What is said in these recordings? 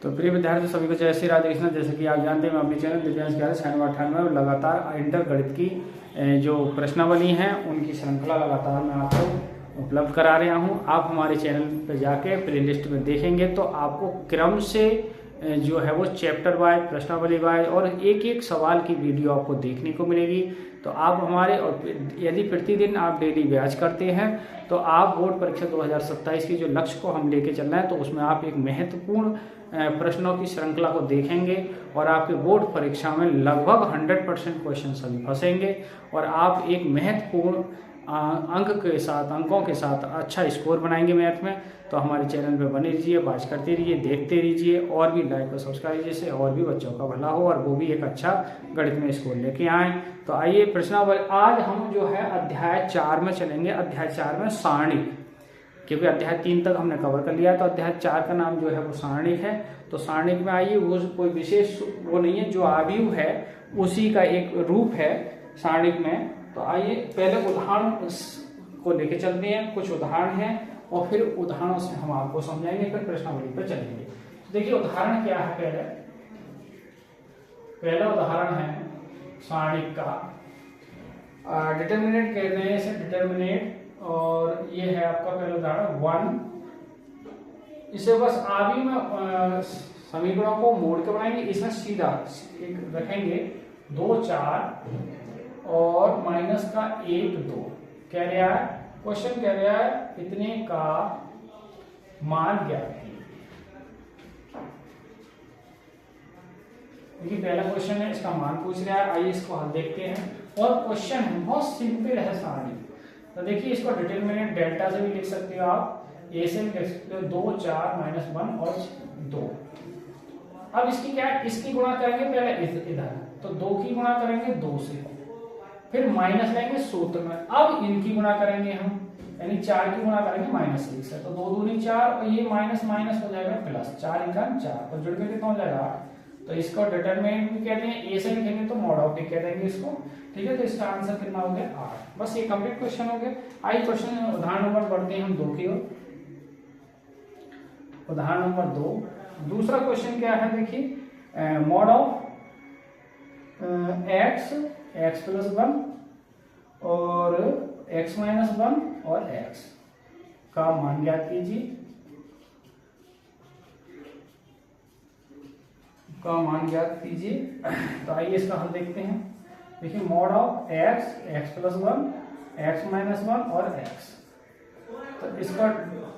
तो प्रिय विद्यार्थी सभी को जय श्री राधे कृष्ण। जैसे कि आप जानते हैं मैं अपने चैनल दिव्यांश 9698 लगातार इंटर गणित की जो प्रश्नावली हैं उनकी श्रृंखला लगातार मैं आपको उपलब्ध करा रहा हूं। आप हमारे चैनल पर जाके प्लेलिस्ट में देखेंगे तो आपको क्रम से जो है वो चैप्टर वाइज, प्रश्नावली वाइज और एक एक सवाल की वीडियो आपको देखने को मिलेगी। तो आप हमारे, और यदि प्रतिदिन आप डेली ब्याज करते हैं तो आप बोर्ड परीक्षा 2027 की जो लक्ष्य को हम लेके चल रहे हैं तो उसमें आप एक महत्वपूर्ण प्रश्नों की श्रृंखला को देखेंगे और आपके बोर्ड परीक्षा में लगभग 100% क्वेश्चन सभी फंसेंगे और आप एक महत्वपूर्ण अंकों के साथ अच्छा स्कोर बनाएंगे मैथ में। तो हमारे चैनल पे बने रहिए, बात करते रहिए, देखते रहिए और भी लाइक और सब्सक्राइब जिससे और भी बच्चों का भला हो और वो भी एक अच्छा गणित में स्कोर लेके आए। तो आइए प्रश्नावली, आज हम जो है अध्याय 4 में चलेंगे। अध्याय 4 में सारणिक, क्योंकि अध्याय 3 तक हमने कवर कर लिया तो अध्याय 4 का नाम जो है वो सारणिक है। तो सारणिक में आइए, वो कोई विशेष वो नहीं है, जो आव्यूह है उसी का एक रूप है सारणिक में। तो आइए पहले उदाहरण को लेके चलते हैं, कुछ उदाहरण हैं और फिर उदाहरणों से हम आपको समझाएंगे, फिर प्रश्नावली पर चलेंगे। तो देखिए उदाहरण क्या है। पहला उदाहरण है सारणिक का, डिटर्मिनेंट कहते हैं इसे, डिटर्मिनेंट। और ये है आपका पहला उदाहरण 1। इसे बस आव्यूह में समीकरणों को मोड़ के बनाएंगे। इसमें सीधा एक रखेंगे 2 4 और माइनस का 1 2। कह रहा है, क्वेश्चन कह रहा है इतने का मान ज्ञात कीजिए। देखिए पहला क्वेश्चन है, इसका मान पूछ रहा है। आइए इसको हल देखते हैं। और क्वेश्चन बहुत सिंपल है सारणी। तो देखिए इसको डिटरमिनेंट डेल्टा से भी लिख सकते हो आप, ए से भी लिख सकते हो, 2 4 माइनस 1 और 2। अब इसकी क्या है, इसकी गुणा करेंगे पहले इधर, तो 2 की गुणा करेंगे 2 से, फिर माइनस लेंगे सूत्र में। अब इनकी गुणा करेंगे हम, यानी 4 की गुणा करेंगे -1 से, तो 2 दूनी 4 और ये माइनस माइनस हो जाएगा प्लस, 4 × 4 तो जुड़ के कितना हो जाएगा 8। तो इसको डिटरमिनेंट भी कहते हैं, ए से लिखेंगे तो मॉड ऑफ भी कह देंगे इसको, ठीक है। तो इसका आंसर कितना हो गया 8। बस ये कंप्लीट क्वेश्चन हो गया। आइए क्वेश्चन उदाहरण नंबर बढ़ते हैं हम 2 की ओर। उदाहरण नंबर 2, दूसरा क्वेश्चन क्या है देखिए, मॉड ऑफ x प्लस 1 और x माइनस 1 और x का मान ज्ञात कीजिए। तो आइए इसका हल देखते हैं। देखिए mod of x plus 1, x minus 1 और x, तो इसका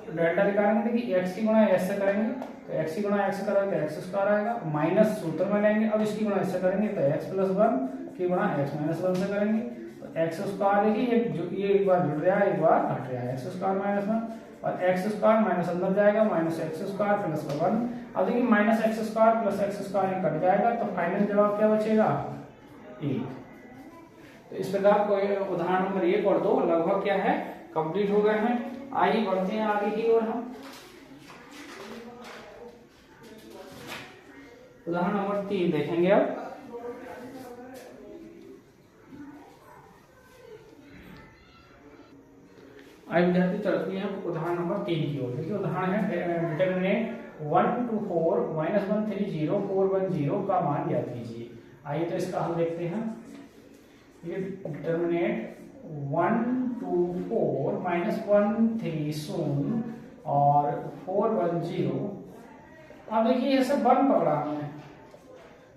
डेल्टा निकालेंगे। देखिए x की गुणा s से करेंगे तो x की गुणा x करेंगे तो x स्क्वायर आएगा, माइनस सूत्र में लेंगे। अब इसकी गुणा इससे करेंगे तो x प्लस 1 की गुणा x माइनस 1 से करेंगे तो x स्क्वायर। देखिए ये एक बार जुड़ रहा है, एक बार घट रहा है, x स्क्वायर माइनस 1 और x स्क्वायर माइनस अंदर जाएगा, माइनस x स्क्वायर प्लस 1। अब देखिए minus x square plus x square cut जाएगा तो फाइनल जवाब क्या बचेगा 1। तो इस प्रकार कोई उदाहरण नंबर 1 और 2 लगभग क्या है कंप्लीट हो गए हैं। आइए बढ़ते हैं आगे की ओर हम। उदाहरण नंबर 3 देखेंगे अब। आइए विद्यार्थी चलते हैं उदाहरण नंबर 3 की ओर। देखिए उदाहरण है डिटरमिनेंट 1 2 4 -1 3 0 4 1 0 का मान ज्ञात कीजिए। आइए तो इसका हल देखते हैं। ये डिटरमिनेंट 1 2 4 -1 3 0 और 4 1 0। अब देखिए ये सब 1 पकड़ा हमने,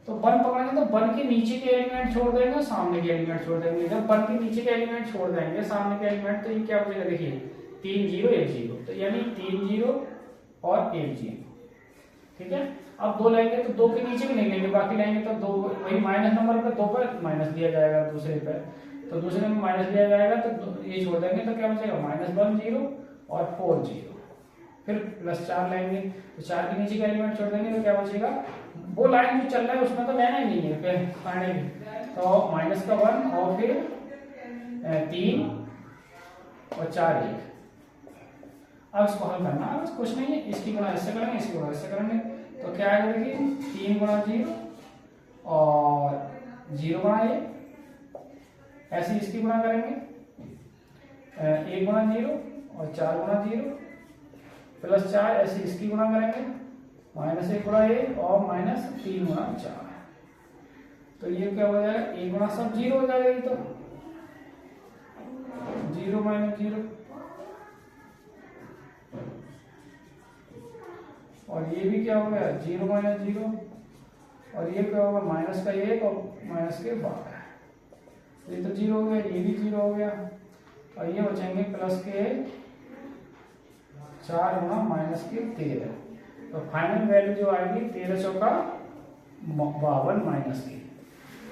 तो 1 पकड़ेंगे तो 1 के नीचे के एलिमेंट छोड़ देंगे, सामने के एलिमेंट छोड़ देंगे। जब 1 के नीचे के एलिमेंट छोड़ देंगे, सामने के एलिमेंट, तो ये क्या बचेगा देखिए 3 0 1 0, तो यानी 3 0 और 1 0, ठीक है। अब 2 लेंगे तो 2 के नीचे भी नहीं लेंगे, बाकी लेंगे तो 2 वही माइनस नंबर पे 2 पर माइनस दिया जाएगा, दूसरे पे तो दूसरे में माइनस दिया जाएगा तो ये छोड़ देंगे तो क्या बचेगा -1 0 और 4 0, फिर प्लस 4 लेंगे तो 4 के नीचे का एलिमेंट छोड़ देंगे तो क्या बचेगा, वो लाइन जो चल रहा है उसमें तो लेना ही नहीं है, फिर फाइनली तो माइनस का 1 और फिर 3 और 4 1। अब इसको हल करना है, कुछ नहीं है, इसकी गुणा इससे करेंगे, इसकी गुणा इससे करेंगे तो क्या आएगा देखिए 3 गुणा 0 और 0 गुणा 1, ऐसे इसकी गुणा करेंगे 1 गुणा 0 और 4 गुणा 0 प्लस 4, ऐसे इसकी गुणा करेंगे -1 गुणा 1 और -3 गुणा 4। तो ये क्या हो जाएगा, 1 गुणा सब 0 हो जाएगा, ये तो 0 - 0, और ये भी क्या हो गया 0 - 0, और ये क्या होगा माइनस का 1 और माइनस के 12, तो ये तो 0 हो गया, ये भी 0 हो गया, और ये बचेंगे प्लस के 4 गुणा माइनस के 13। तो फाइनल वैल्यू जो आएगी 13 चौका 52 माइनस की।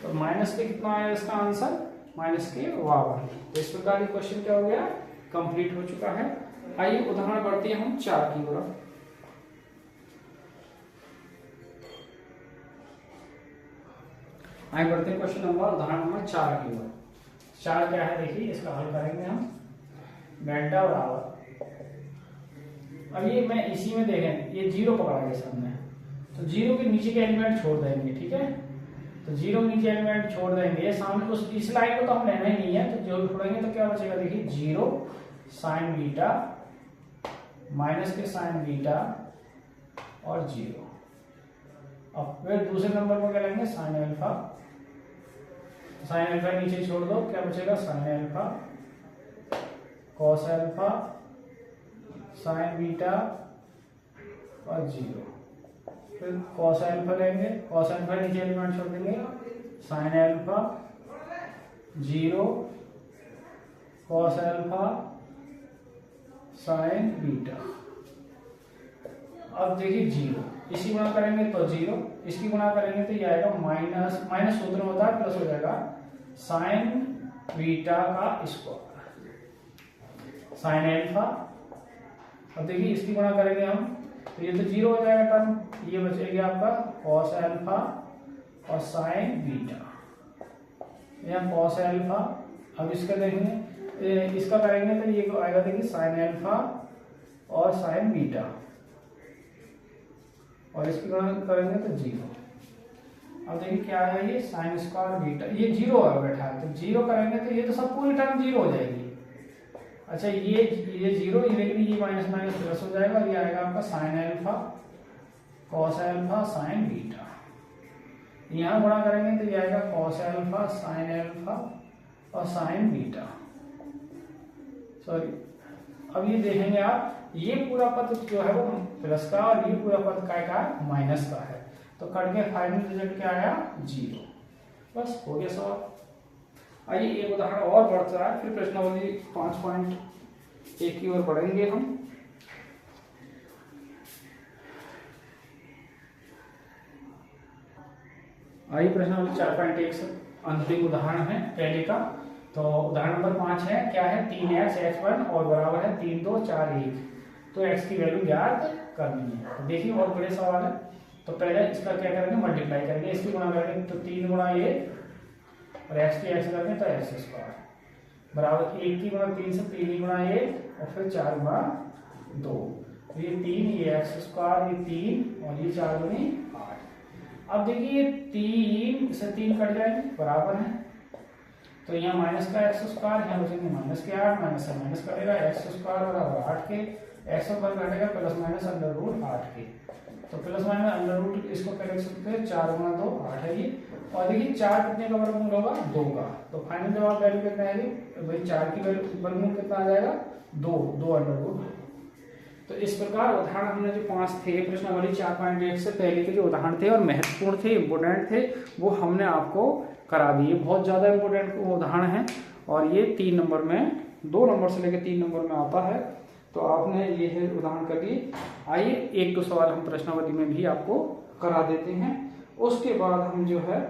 तो माइनस के कितना आया इसका आंसर, माइनस के 52। तो इस प्रकार ये क्वेश्चन क्या हो गया, कंप्लीट हो चुका है। आइए उदाहरण बढ़ते हैं हम 4 की ओर। आगे बढ़ते हैं क्वेश्चन नंबर उदाहरण नंबर 4 की ओर। 4 क्या है देखिए, इसका हल करेंगे हम। डेल्टा बराबर, अब ये मैं इसी में देखें ये 0 पकड़ा गया सामने, तो 0 के नीचे के एलिमेंट छोड़ देंगे, ठीक है। तो 0 के नीचे एलिमेंट छोड़ देंगे, सामने उस इस लाइन को तो हम लेना ही नहीं है, तो जो छोड़ेंगे तो क्या बचेगा देखिए 0 साइन बीटा माइनस के साइन बीटा और 0। अब फिर दूसरे नंबर पर क्या लेंगे साइन अल्फा, साइन अल्फा नीचे छोड़ दो, क्या बचेगा sine alpha cos alpha sign beta और 0। फिर कॉस अल्फा लेंगे, कॉस अल्फा नीचे एलिमेंट छोड़ देंगे, sine alpha 0 cos alpha sign beta. अब देखिए 0, इसी गुणा करेंगे तो 0, इसकी गुणा करेंगे तो ये आएगा माइनस, माइनस सूत्र होता है प्लस हो जाएगा साइन बीटा का स्क्वायर साइन अल्फा। अब देखिए इसकी गुणा करेंगे हम तो ये तो 0 हो जाएगा टर्म, ये बचेगा आपका कॉस अल्फा और साइन बीटा, यहाँ कॉस अल्फा। अब इसका देखेंगे, इसका करेंगे तो ये आएगा देखिए साइन अल्फा और साइन बीटा, और इसकी गुणा करेंगे तो 0। अब देखिए क्या है ये साइन स्क्वायर बीटा, ये 0 आ बैठा है, तो 0 करेंगे तो ये तो सब पूरी टर्म 0 हो जाएगी। अच्छा ये 0, ये लेकिन ये माइनस माइनस प्लस हो जाएगा, ये आएगा आपका sine alpha cos alpha sign beta. यहाँ गुणा करेंगे तो ये आएगा कॉस अल्फा साइन अल्फा और साइन बीटा, सॉरी। अब ये देखेंगे आप, ये पूरा पद जो है वो प्लस का और ये पूरा पद क्या है माइनस का है, तो कट के फाइनल रिजल्ट क्या आया 0। बस हो गया सवाल। आइए एक उदाहरण और बढ़ता है, फिर प्रश्नावली 5.1 की ओर बढ़ेंगे हम। आइए प्रश्नावली 4.1 से अंतिम उदाहरण है पहले का। तो उदाहरण नंबर 5 है, क्या है 3x x1 और बराबर है 3 2 4 1। तो x की वैल्यू ज्ञात करनी है। तो देखिए बहुत बड़े सवाल है, तो पहले इसका क्या करेंगे मल्टीप्लाई करेंगे, इसकी गुणा करेंगे तो 3 गुणा 1 और x की x करेंगे तो x स्क्वायर बराबर 1 की गुणा 3 से 3 गुणा 1 और फिर 4 गुणा 2। तो ये 3, ये x स्क्वायर, ये 3 और ये 4 गुनी 8। अब देखिए 3 से 3 कट जाएंगे बराबर है, तो यहाँ माइनस का x स्क्वायर, यहाँ बचेंगे माइनस के 8, माइनस से माइनस करेगा x स्क्वायर बराबर 8 के, x पर घटेगा प्लस माइनस अंडर रूट 8 के। तो प्लस माइनस अंडर रूट इसको क्या लिख सकते हैं 4 गुणा 2 8 है ये, और देखिए 4 कितने का वर्गमूल होगा 2 का। तो फाइनल जवाब वैल्यू कितना आएगी, तो भाई 4 की वर्गमूल कितना आ जाएगा 2 अंडर रूट। तो इस प्रकार उदाहरण हमने जो 5 थे प्रश्नावली 4.1 से पहले के जो उदाहरण थे और महत्वपूर्ण थे, इंपोर्टेंट थे, वो हमने आपको करा दिए। बहुत ज़्यादा इंपोर्टेंट उदाहरण है और ये 3 नंबर में, 2 नंबर से लेकर 3 नंबर में आता है, तो आपने ये है उदाहरण कर लिए। आइए 1-2 सवाल हम प्रश्नावली में भी आपको करा देते हैं, उसके बाद हम जो है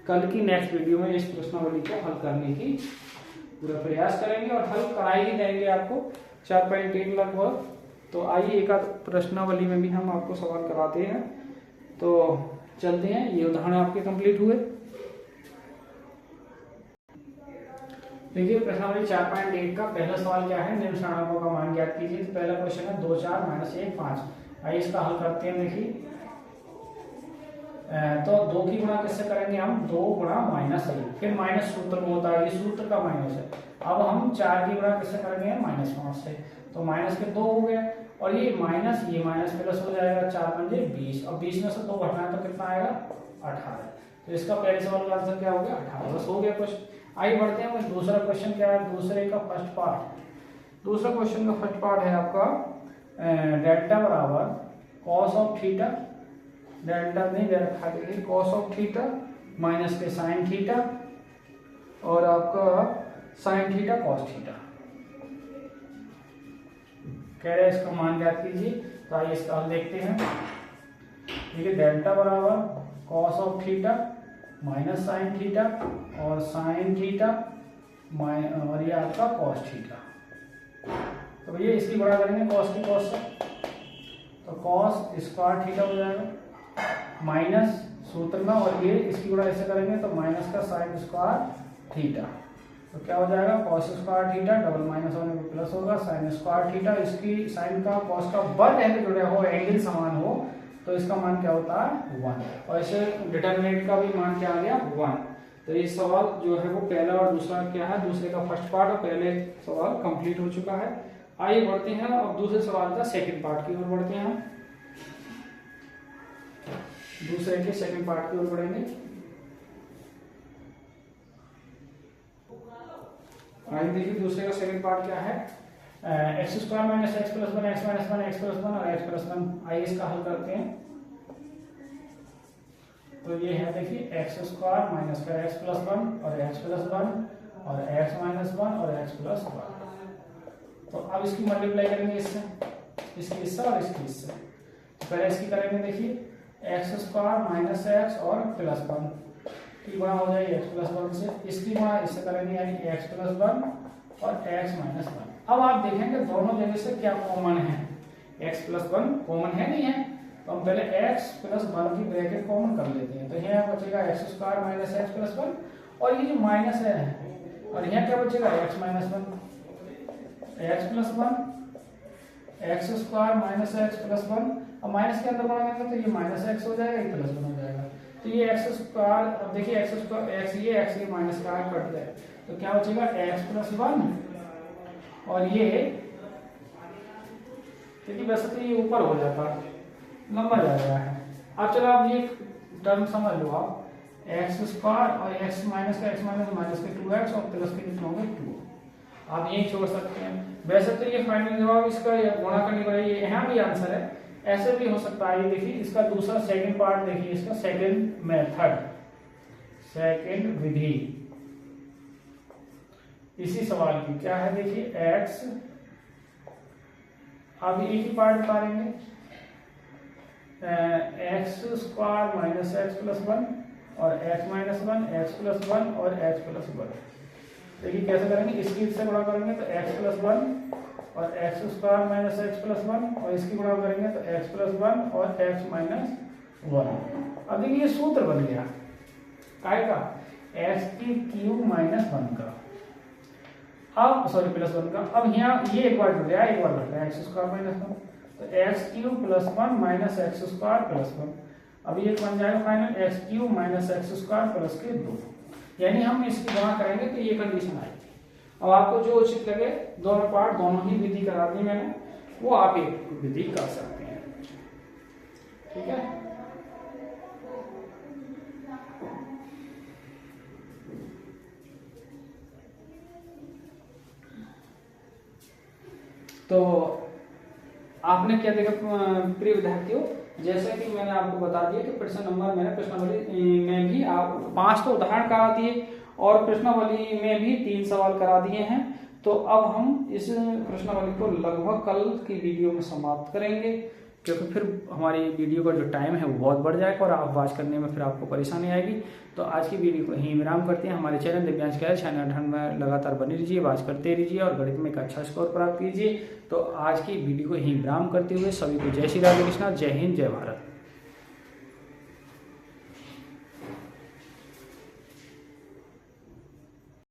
कल की नेक्स्ट वीडियो में इस प्रश्नावली को हल करने की पूरा प्रयास करेंगे और हल कराई ही देंगे आपको 4.1 लगभग। तो आइए एक आध प्रश्नावली में भी हम आपको सवाल कराते हैं। तो चलते हैं, ये उदाहरण आपके कंप्लीट हुए। देखिए प्रश्नावली 4.1 का पहला सवाल क्या है, निम्न सारणकों का मान ज्ञात कीजिए। तो पहला क्वेश्चन है 2 4 -1 5। आइए इसका हल करते हैं। देखिए तो 2 की गुणा किससे करेंगे हम, 2 गुणा -1, फिर माइनस सूत्र में होता है, ये सूत्र का माइनस है। अब हम 4 की गुणा किससे करेंगे -5 से, तो माइनस के 2 हो गए, और ये माइनस प्लस हो जाएगा, 4 पंजे 20, और 20 में से 2 घटाना तो कितना आएगा 18। तो इसका पहले सवाल का आंसर क्या हो गया 18। बस हो गया क्वेश्चन। आइए बढ़ते हैं। दूसरा क्वेश्चन क्या है, दूसरे का फर्स्ट पार्ट। दूसरा क्वेश्चन का फर्स्ट पार्ट है आपका डेल्टा बराबर कॉस ऑफ थीटा, डेल्टा नहीं दे रखा है, कॉस ऑफ थीटा माइनस के साइन थीटा और आपका साइन थीटा कॉस थीटा। कह रहे हैं इसका मान ज्ञात कीजिए। तो आइए इसका हल देखते हैं। देखिए डेल्टा बराबर cos of theta minus sine theta और साइन थीटा और ये आपका कॉस थीटा। तो भैया इसकी गुणा करेंगे कॉस की कॉस से, तो कॉस स्क्वायर थीटा हो जाएगा माइनस सूत्र में, और ये इसकी गुणा ऐसे करेंगे तो माइनस का साइन स्क्वायर थीटा। तो क्या हो जाएगा cos square theta, double minus होने पर प्लस होगा, साइन स्क्वायर थीटा। इसकी साइन का कॉस का वन एंगल जुड़ा हो, एंगल समान हो, तो इसका मान क्या होता है 1। और ऐसे डिटरमिनेंट का भी मान क्या आ गया 1। तो ये सवाल जो है वो पहला और दूसरा क्या है, दूसरे का फर्स्ट पार्ट और पहले सवाल कंप्लीट हो चुका है। आइए बढ़ते हैं अब दूसरे सवाल का सेकंड पार्ट की ओर बढ़ते हैं। दूसरे के सेकंड पार्ट की ओर बढ़ेंगे। आइए देखिए दूसरे का सेकंड पार्ट क्या है, x square minus x plus 1 x minus 1 x plus 1 और एक्स प्लस 1। आइए इसका हल करते हैं। तो ये है देखिए एक्स स्क्वायर माइनस का एक्स प्लस 1 और एक्स प्लस 1 और एक्स माइनस 1 और एक्स प्लस 1। तो अब इसकी मल्टीप्लाई करेंगे इससे, इसकी इससे और इसकी इससे। तो पहले इसकी करेंगे देखिए एक्स स्क्वायर माइनस एक्स और प्लस 1 की गुणा हो जाएगी एक्स प्लस 1 से, इसकी गुणा इससे करेंगे यानी एक्स प्लस 1 और एक्स माइनस 1। अब आप देखेंगे दोनों जगह से क्या कॉमन है, एक्स प्लस 1 कॉमन है नहीं है, तो हम पहले एक्स प्लस 1 की ब्रैकेट कॉमन कर लेते हैं। तो यहाँ बचेगा x square minus x plus 1 और ये जो माइनस है, और यहाँ क्या बचेगा x minus 1, x plus 1 x square minus x plus 1। अब माइनस के अंदर बढ़ाएंगे तो ये माइनस एक्स हो जाएगा, ये प्लस 1 हो जाएगा। तो ये एक्स स्क्वायर, अब देखिए एक्स स्क्वायर एक्स ये माइनस का कट जाए, तो क्या बचेगा एक्स प्लस 1 और ये, क्योंकि वैसे तो ये ऊपर हो जाता है, लंबा जा रहा है। अब चलो आप ये टर्म समझ लो, आप एक्स स्क्वायर और एक्स माइनस का एक्स माइनस के 2x और प्लस के कितने होंगे 2, आप यही छोड़ सकते हैं। वैसे तो ये फाइनल जवाब इसका गुणा करने का ये यहाँ भी आंसर है, ऐसे भी हो सकता है। ये देखिए इसका दूसरा सेकंड पार्ट देखिए, इसका सेकंड मेथड, सेकंड विधि इसी सवाल की क्या है देखिए एक्स, अब एक ही पार्ट निकालेंगे x square minus x plus 1 और एक्स माइनस 1 एक्स प्लस 1 और एक्स प्लस 1। देखिए कैसे करेंगे, इसकी इससे गुणा करेंगे तो एक्स प्लस 1 और x square minus x plus 1 और इसकी गुणा करेंगे तो एक्स प्लस 1 और एक्स माइनस 1। अब देखिए ये सूत्र बन गया काय का, एक्स की क्यूब माइनस 1 का, अब सॉरी प्लस 1 का। अब यहाँ ये एक बार जुड़ गया, एक बार घट गया एक्स स्क्वायर माइनस 1, तो x cube plus 1 minus x square plus 1। अब ये बन जाएगा final x cube minus x square plus के 2, यानी हम इसकी गुणा करेंगे तो ये कंडीशन आएगी। अब आपको जो उचित लगे, दोनों पार्ट दोनों ही विधि करा दी मैंने, वो आप एक विधि कर सकते हैं, ठीक है। तो आपने क्या देखा प्रिय विद्यार्थियों, जैसे कि मैंने आपको बता दिया कि प्रश्न नंबर मैंने प्रश्नावली में भी आप 5 तो उदाहरण करा दिए और प्रश्नावली में भी 3 सवाल करा दिए हैं। तो अब हम इस प्रश्नावली को लगभग कल की वीडियो में समाप्त करेंगे, क्योंकि फिर हमारी वीडियो का जो टाइम है वो बहुत बढ़ जाएगा और आप वाच करने में फिर आपको परेशानी आएगी। तो आज की वीडियो को यहीं विराम करते हैं। हमारे चैनल दिव्यांश का चैनल में लगातार बने रहिए, वाच करते रहिए और गणित में एक अच्छा स्कोर प्राप्त कीजिए। तो आज की वीडियो को यहीं विराम करते हुए सभी को जय श्री राधे कृष्णा, जय हिंद, जय भारत।